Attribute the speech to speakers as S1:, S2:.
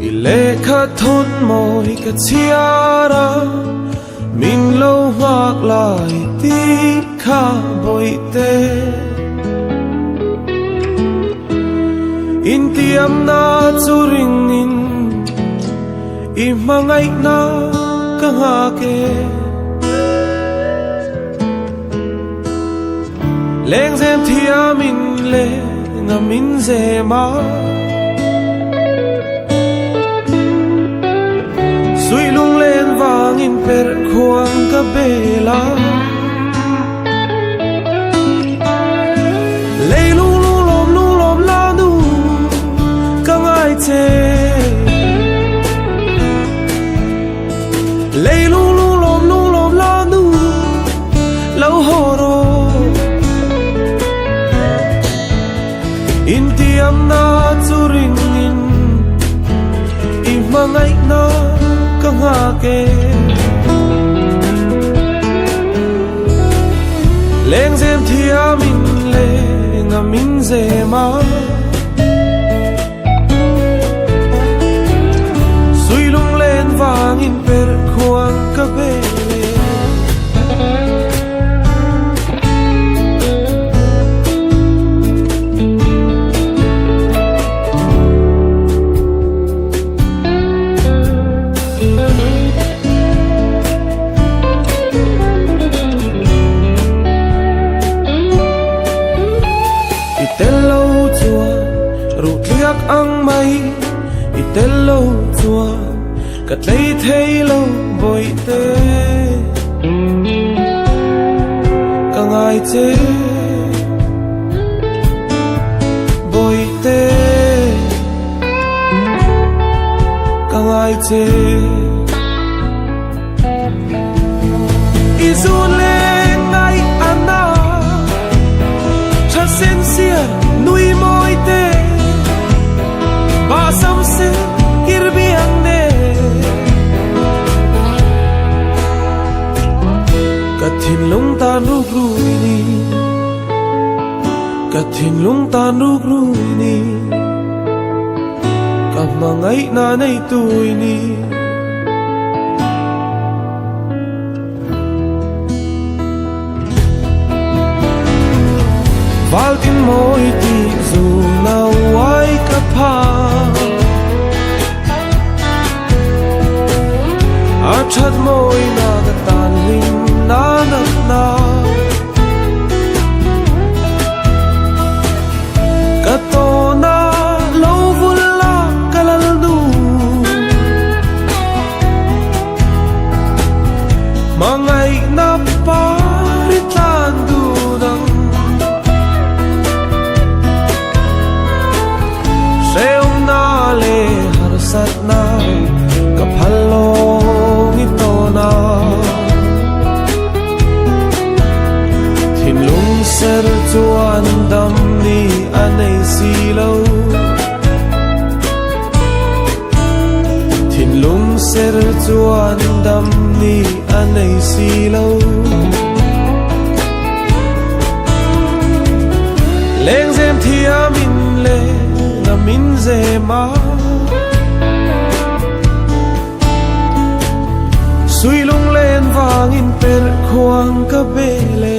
S1: i le kha thon moi ka chiara min lo ngak lai ti kha boi te in tiam na churing in i mangai na ka nga ke leng zem thia min le nga min zema sui lung len vang in per khuang ka bela lei lung lom la nu ka ngai che lei lung lom la nu lau ho ro in tiam na churing in i mangai na ka nga ke leng zem thia min le nga min zema sui lung len vang in per khuang ka be ang mai i tel lo chua kat lei thei lo boi te ka ngai che boi te ka ngai che i zu le ngai ana cha sen sia nui moi te ba sam se kirbi anne kathin lung ta nu gru ni kathin lung ta nu gru ni kap mangai na nei tui ni valtin moi ti zu na wai ka pha achat moi na ga tan ling na na ka to na lo vul la kalal du mangai na pa ri tan du dang seom na le har sat na ka phalo thin lung ser chuan dam ni anei si lo thin lung ser chuan dam ni anei si lo leng zem thia min le na min zema sui lung len vang in per khuang ka bele